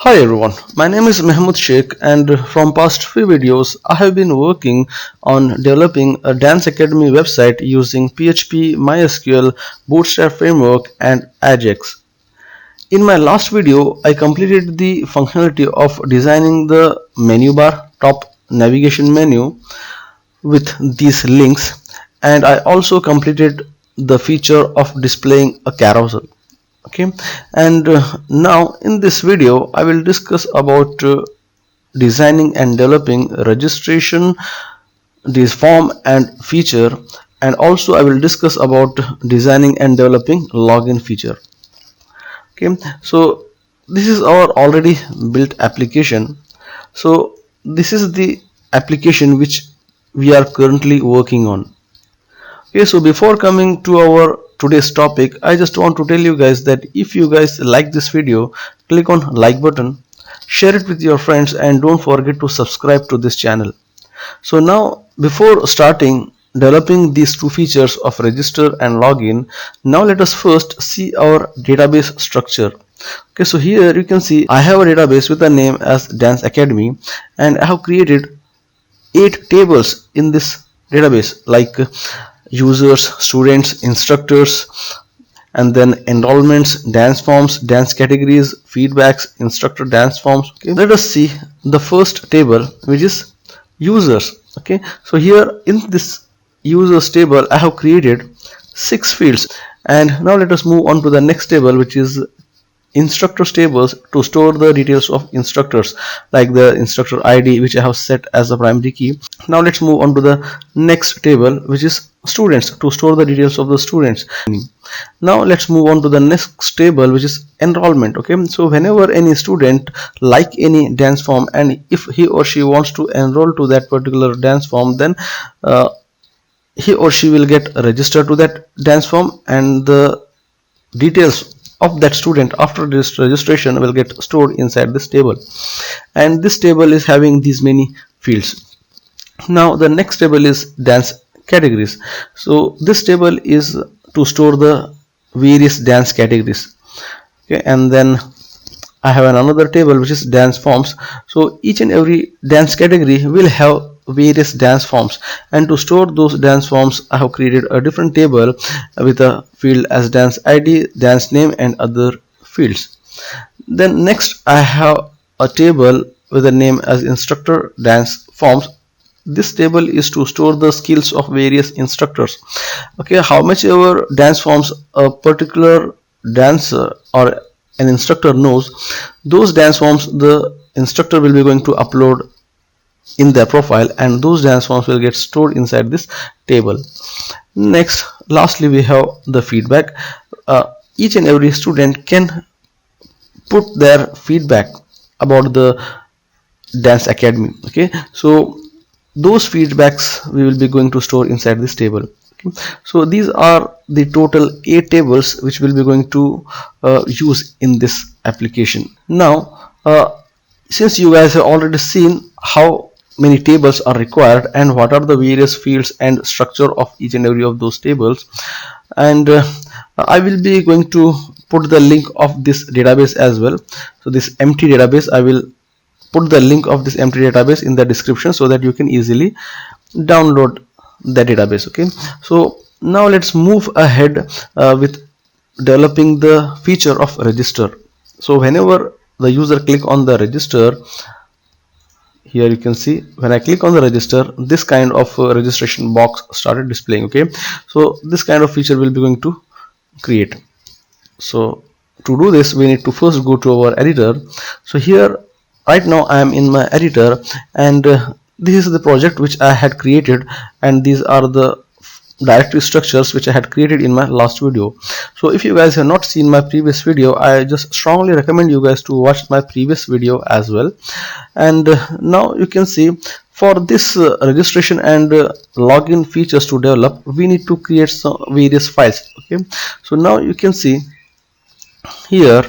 Hi everyone, my name is Mahmoud Sheikh, and from past few videos I have been working on developing a dance academy website using PHP MySQL Bootstrap framework and AJAX. In my last video I completed the functionality of designing the menu bar top navigation menu with these links, and I also completed the feature of displaying a carousel. Okay, and now in this video I will discuss about designing and developing registration, this form and feature, and also I will discuss about designing and developing login feature. Okay, so this is our already built application. So this is the application which we are currently working on. Okay, so before coming to our today's topic, I just want to tell you guys that if you guys like this video, click on like button, share it with your friends, and don't forget to subscribe to this channel. So now before starting developing these two features of register and login, now let us first see our database structure. Okay, so here you can see I have a database with a name as Dance Academy, and I have created 8 tables in this database, like users, students, instructors, and then enrollments, dance forms, dance categories, feedbacks, instructor dance forms. Okay, let us see the first table, which is users. Okay, so here in this users table I have created 6 fields, and now let us move on to the next table, which is instructors tables, to store the details of instructors, like the instructor ID, which I have set as the primary key. Now let's move on to the next table, which is students, to store the details of the students. Now let's move on to the next table, which is enrollment. Okay, so whenever any student like any dance form, and if he or she wants to enroll to that particular dance form, then he or she will get registered to that dance form, and the details of that student after this registration will get stored inside this table, and this table is having these many fields. Now the next table is dance categories. So this table is to store the various dance categories. Okay, and then I have another table which is dance forms. So each and every dance category will have various dance forms, and to store those dance forms I have created a different table with a field as dance ID, dance name, and other fields. Then next I have a table with a name as instructor dance forms. This table is to store the skills of various instructors. Okay, how much ever dance forms a particular dancer or an instructor knows, those dance forms the instructor will be going to upload in their profile, and those dance forms will get stored inside this table. Next, lastly, we have the feedback. Each and every student can put their feedback about the dance academy. Okay, so those feedbacks we will be going to store inside this table. Okay, so these are the total 8 tables which we'll be going to use in this application. Now since you guys have already seen how many tables are required and what are the various fields and structure of each and every of those tables, and I will be going to put the link of this database as well. So this empty database, I will put the link of this empty database in the description so that you can easily download the database. Okay, so now let's move ahead with developing the feature of register. So whenever the user click on the register, here you can see when I click on the register, this kind of registration box started displaying. Okay, so this kind of feature will be going to create. So to do this we need to first go to our editor. So here right now I am in my editor, and this is the project which I had created, and these are the directory structures which I had created in my last video. So if you guys have not seen my previous video, I just strongly recommend you guys to watch my previous video as well. And now you can see for this registration and login features to develop, we need to create some various files. Okay, so now you can see here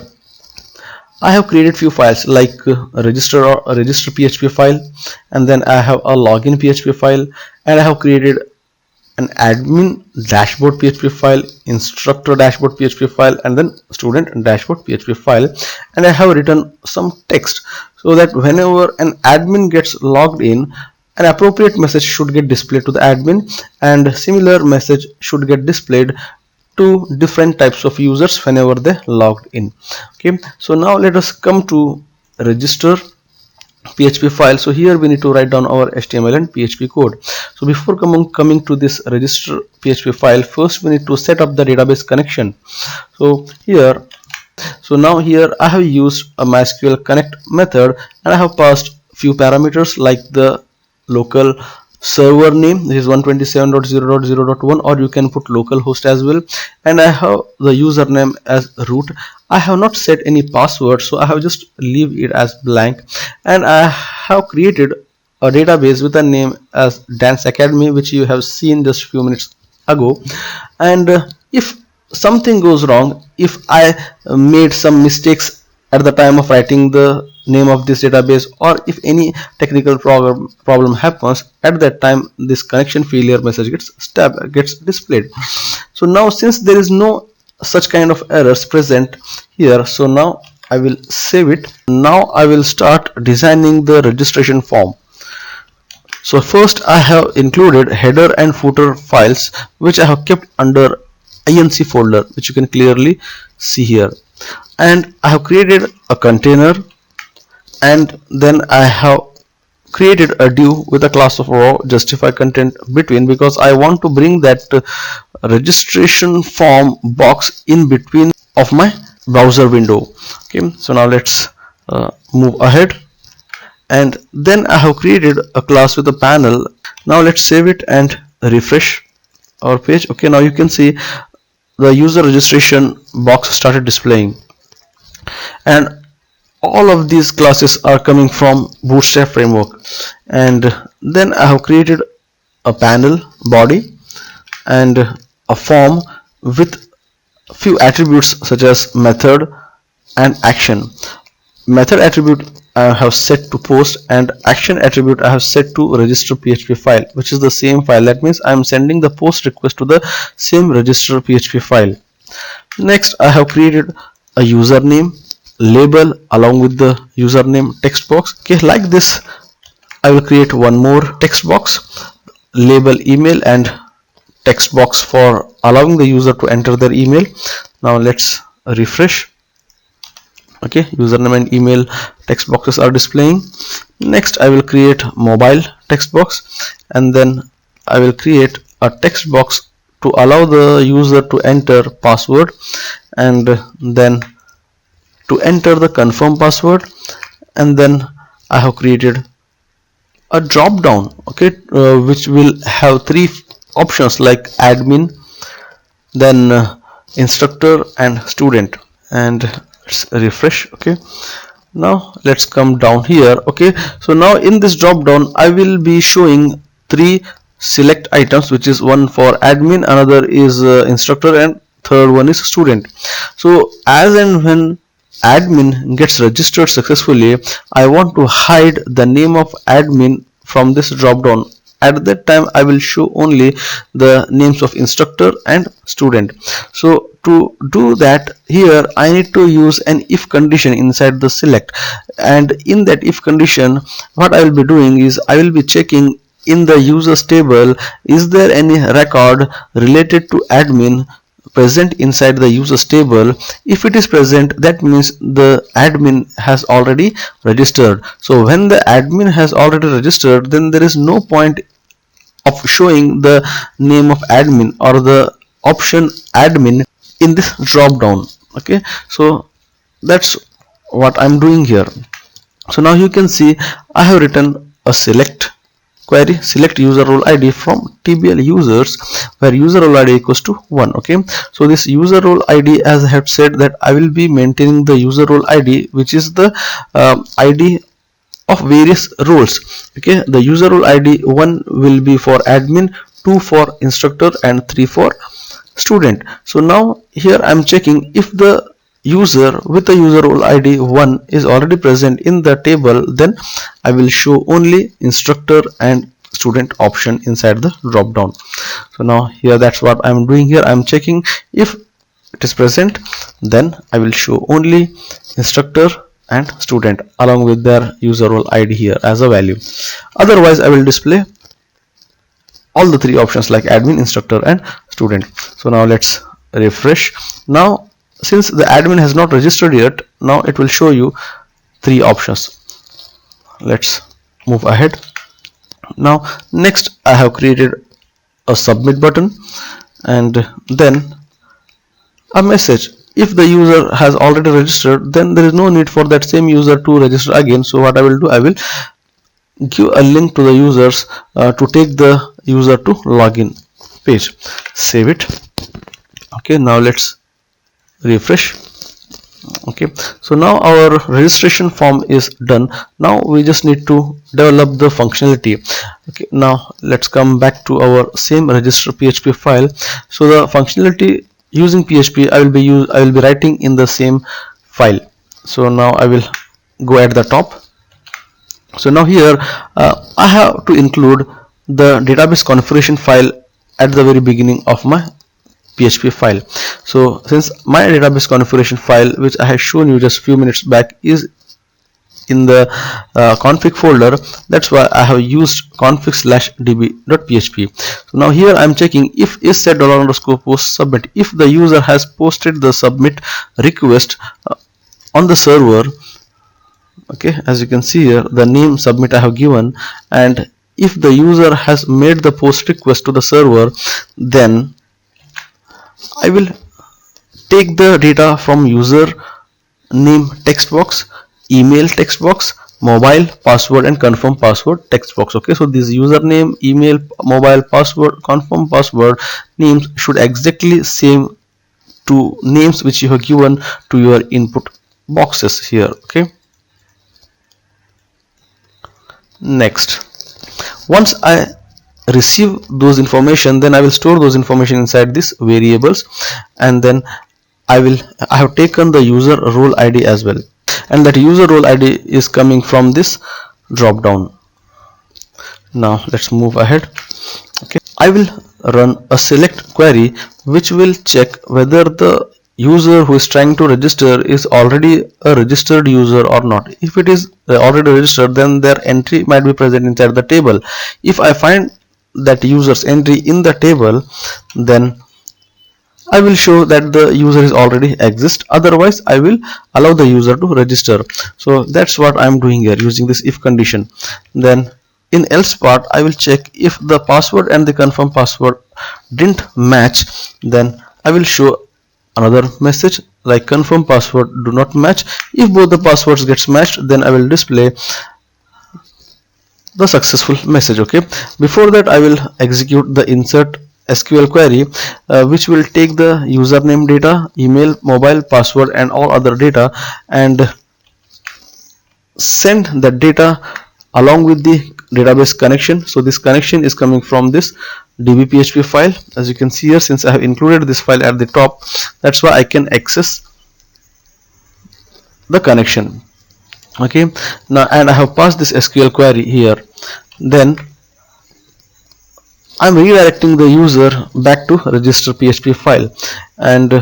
I have created few files like a register PHP file, and then I have a login PHP file, and I have created an admin dashboard PHP file, instructor dashboard PHP file, and then student dashboard PHP file. And I have written some text so that whenever an admin gets logged in, an appropriate message should get displayed to the admin, and similar message should get displayed to different types of users whenever they logged in. Okay, so now let us come to register PHP file. So here we need to write down our HTML and PHP code. So before coming to this register PHP file, first we need to set up the database connection. So now here I have used a MySQL connect method, and I have passed few parameters like the local server name, this is 127.0.0.1, or you can put localhost as well, and I have the username as root. I have not set any password, so I have just leave it as blank, and I have created a database with a name as Dance Academy, which you have seen just few minutes ago. And if something goes wrong, if I made some mistakes at the time of writing the name of this database, or if any technical problem happens, at that time this connection failure message gets displayed. So now since there is no such kind of errors present here, so now I will save it. Now I will start designing the registration form. So first I have included header and footer files, which I have kept under inc folder, which you can clearly see here, and I have created a container, and then I have created a div with a class of raw justify content between, because I want to bring that registration form box in between of my browser window. Okay, so now let's move ahead, and then I have created a class with a panel. Now let's save it and refresh our page. Okay, now you can see the user registration box started displaying, and all of these classes are coming from Bootstrap framework. And then I have created a panel body and a form with few attributes such as method and action. Method attribute I have set to post, and action attribute I have set to register PHP file, which is the same file. That means I am sending the post request to the same register PHP file. Next I have created a username label along with the username text box. Okay, like this I will create one more text box, label email, and text box for allowing the user to enter their email. Now let's refresh. Okay, username and email text boxes are displaying. Next I will create mobile text box, and then I will create a text box to allow the user to enter password, and then to enter the confirm password. And then I have created a drop down, okay, which will have three options like admin, then instructor and student. And let's refresh. Okay, now let's come down here. Okay, so now in this drop down I will be showing three select items, which is one for admin, another is instructor, and third one is student. So as and when admin gets registered successfully, I want to hide the name of admin from this drop down. At that time I will show only the names of instructor and student. So to do that, here I need to use an if condition inside the select, and in that if condition what I will be doing is I will be checking in the users table, is there any record related to admin present inside the users table. If it is present, that means the admin has already registered. So when the admin has already registered, then there is no point of showing the name of admin or the option admin in this drop down. Okay, so that's what I'm doing here. So now you can see I have written a select query, select user role ID from TBL users, where user role ID equals to 1. Okay, so this user role ID, as I have said, that I will be maintaining the user role ID, which is the ID of various roles. Okay, the user role ID 1 will be for admin, 2 for instructor, and 3 for student. So now here I am checking if the user with the user role ID 1 is already present in the table, then I will show only instructor and student option inside the drop down. So now here, that's what I'm doing here. I'm checking if it is present, then I will show only instructor and student along with their user role ID here as a value. Otherwise I will display all the three options like admin, instructor and student. So now let's refresh. Now since the admin has not registered yet, now it will show you three options. Let's move ahead. Now next, I have created a submit button and then a message. If the user has already registered, then there is no need for that same user to register again. So what I will do, I will give a link to the users to take the user to login page. Save it. Okay, now let's refresh. Okay, so now our registration form is done. Now we just need to develop the functionality. Okay, now let's come back to our same register PHP file. So the functionality using PHP I will be writing in the same file. So now I will go at the top. So now here I have to include the database configuration file at the very beginning of my PHP file. So since my database configuration file, which I have shown you just few minutes back, is in the config folder, that's why I have used config/db.php. So now here I am checking if is set $_post submit. If the user has posted the submit request on the server, okay, as you can see here, the name submit I have given, and if the user has made the post request to the server, then I will take the data from user name text box, email text box, mobile, password and confirm password text box. Okay, so this username, email, mobile, password, confirm password names should exactly same to names which you have given to your input boxes here. Okay, next, once I receive those information, then I will store those information inside these variables, and then I have taken the user role ID as well, and that user role ID is coming from this drop down. Now let's move ahead. Okay, I will run a select query which will check whether the user who is trying to register is already a registered user or not. If it is already registered, then their entry might be present inside the table. If I find that user's entry in the table, then I will show that the user is already exist. Otherwise I will allow the user to register. So that's what I am doing here using this if condition. Then in else part, I will check if the password and the confirm password didn't match, then I will show another message like confirm password do not match. If both the passwords gets matched, then I will display the successful message. Okay, before that I will execute the insert SQL query which will take the username data, email, mobile, password and all other data and send the data along with the database connection. So this connection is coming from this db.php file. As you can see here, since I have included this file at the top, that's why I can access the connection. Okay, now and I have passed this SQL query here. Then I'm redirecting the user back to register PHP file, and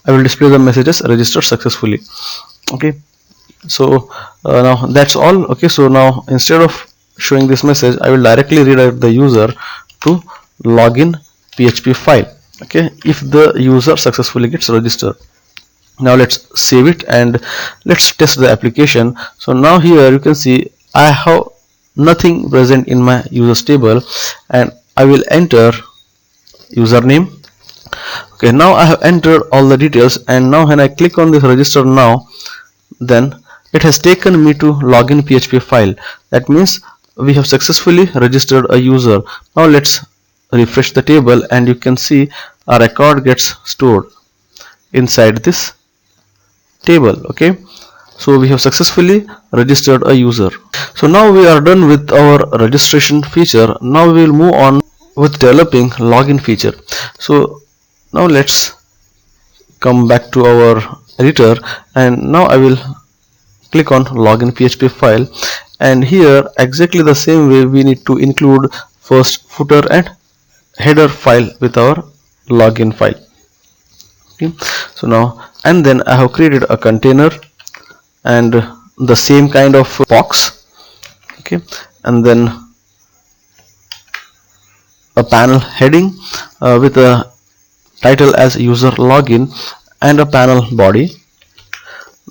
I will display the messages registered successfully. Okay, so now that's all. Okay, so now instead of showing this message, I will directly redirect the user to login PHP file. Okay, if the user successfully gets registered. Now let's save it and let's test the application. So now here you can see I have nothing present in my users table, and I will enter username. Okay, now I have entered all the details, and now when I click on this register now, then it has taken me to login PHP file. That means we have successfully registered a user. Now let's refresh the table, and you can see a record gets stored inside this table. Okay, so we have successfully registered a user. So now we are done with our registration feature. Now we will move on with developing login feature. So now let's come back to our editor, and now I will click on login PHP file, and here exactly the same way we need to include first footer and header file with our login file. Okay, so now, and then I have created a container and the same kind of box. Okay, and then a panel heading with a title as user login and a panel body,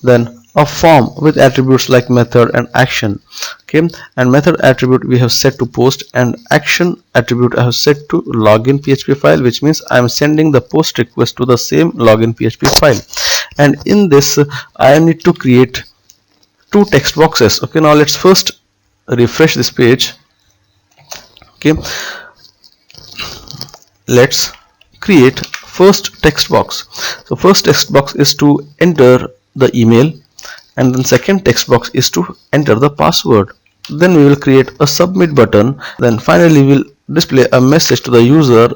then a form with attributes like method and action. Okay, and method attribute we have set to post, and action attribute I have set to login PHP file, which means I am sending the post request to the same login PHP file. And in this I need to create two text boxes. Okay, now let's first refresh this page. Okay, let's create first text box. So first text box is to enter the email, and then second text box is to enter the password. Then we will create a submit button. Then finally we will display a message to the user.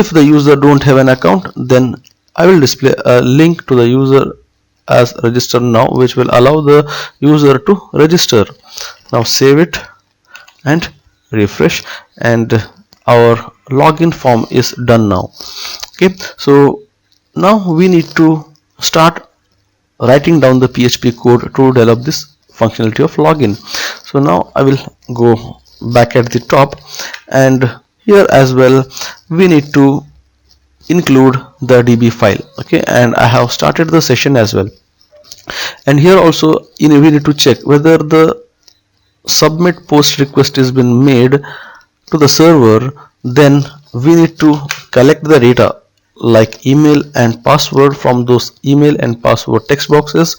If the user don't have an account, then I will display a link to the user as register now, which will allow the user to register. Now save it and refresh, and our login form is done now. Okay, so now we need to start writing down the PHP code to develop this functionality of login. So now I will go back at the top, and here as well we need to include the DB file. Okay, and I have started the session as well, and here also we need to check whether the submit post request has been made to the server. Then we need to collect the data like email and password from those email and password text boxes,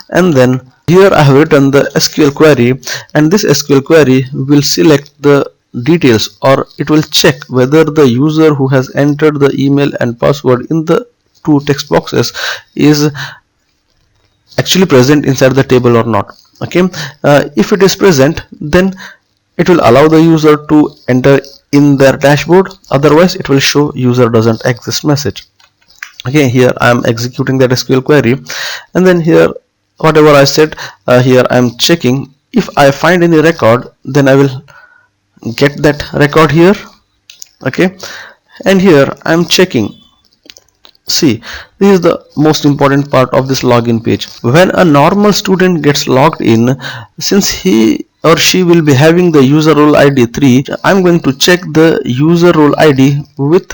and then here I have written the SQL query, and this SQL query will select the details, or it will check whether the user who has entered the email and password in the two text boxes is actually present inside the table or not. Okay, if it is present, then it will allow the user to enter in their dashboard, otherwise it will show user doesn't exist message. Okay, here I am executing that SQL query, and then here whatever I said, here I am checking. If I find any record, then I will get that record here. Okay, and here I am checking. See, this is the most important part of this login page. When a normal student gets logged in, since he or she will be having the user role ID 3, I'm going to check the user role ID with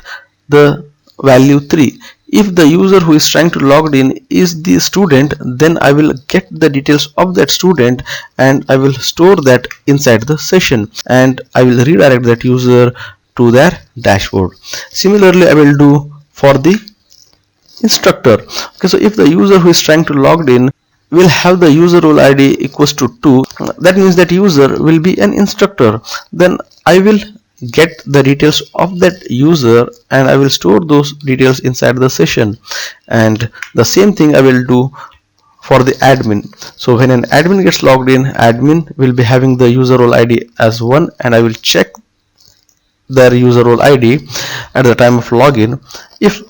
the value 3. If the user who is trying to log in is the student, then I will get the details of that student and I will store that inside the session, and I will redirect that user to their dashboard. Similarly, I will do for the instructor. Okay, so if the user who is trying to log in will have the user role ID equals to 2, that means that user will be an instructor. Then I will get the details of that user and I will store those details inside the session. And the same thing I will do for the admin. So when an admin gets logged in, admin will be having the user role ID as 1, and I will check their user role ID at the time of login. If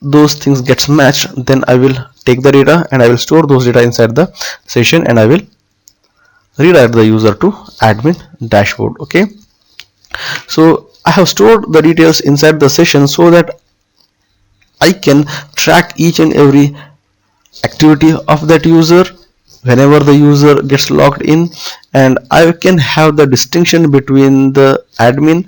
those things gets matched, then I will take the data and I will store those data inside the session, and I will redirect the user to admin dashboard. Okay, so I have stored the details inside the session so that I can track each and every activity of that user whenever the user gets logged in, and I can have the distinction between the admin,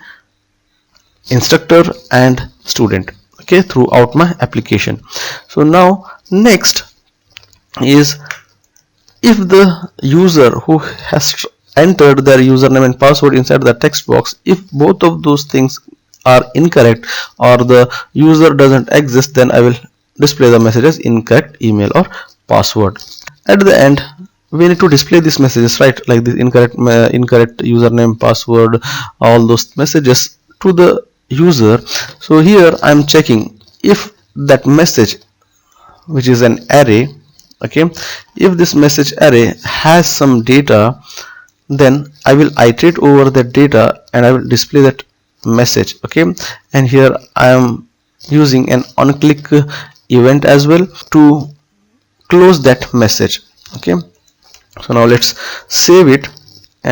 instructor and student, okay, throughout my application. So now next is, if the user who has entered their username and password inside the text box, if both of those things are incorrect or the user doesn't exist, then I will display the messages incorrect email or password. At the end we need to display these messages, right, like this incorrect username, password, all those messages to the user. So here I am checking if that message, which is an array, okay, if this message array has some data, then I will iterate over that data and I will display that message. Okay, and here I am using an on-click event as well to close that message. Okay, so now let's save it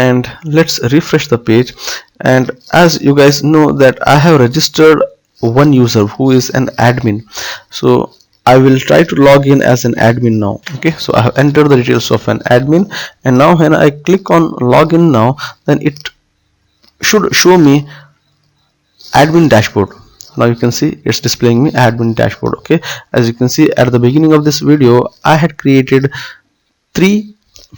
and let's refresh the page. And as you guys know that I have registered one user who is an admin, so I will try to log in as an admin now. Okay, so I have entered the details of an admin, and now when I click on login now, then it should show me admin dashboard. Now you can see it's displaying me admin dashboard. Okay, as you can see at the beginning of this video, I had created three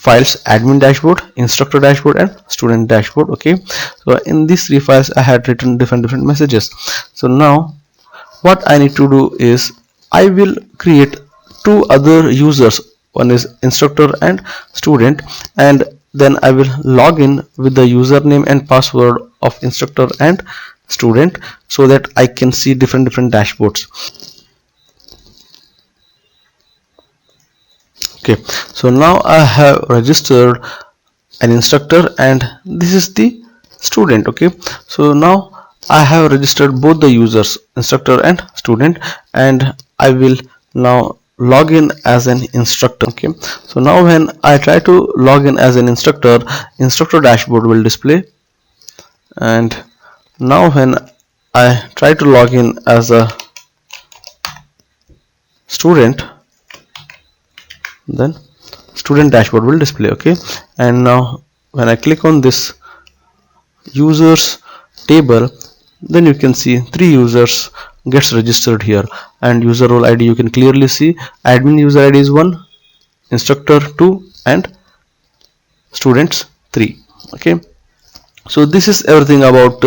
files: admin dashboard, instructor dashboard, and student dashboard. Okay, so in these three files I had written different messages. So now what I need to do is I will create two other users. One is instructor and student, and then I will log in with the username and password of instructor and student so that I can see different dashboards. Okay, so now I have registered an instructor and this is the student. Okay, so now I have registered both the users, instructor and student, and I will now log in as an instructor. Okay, so now when I try to log in as an instructor, instructor dashboard will display, and now when I try to log in as a student, then student dashboard will display. Okay, and now when I click on this users table, then you can see three users gets registered here, and user role ID you can clearly see admin user ID is 1, instructor 2, and students 3. Okay, so this is everything about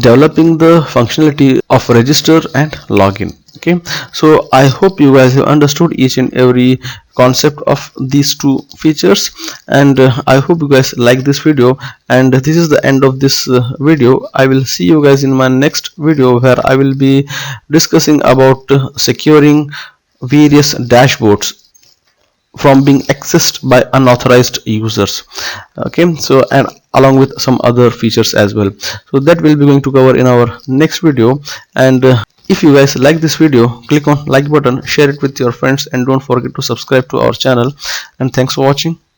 developing the functionality of register and login. Okay, so I hope you guys have understood each and every concept of these two features, and I hope you guys like this video, and this is the end of this video. I will see you guys in my next video where I will be discussing about securing various dashboards from being accessed by unauthorized users. Okay, so and along with some other features as well, so that we'll be going to cover in our next video. And if you guys like this video, click on like button, share it with your friends, and don't forget to subscribe to our channel. And thanks for watching.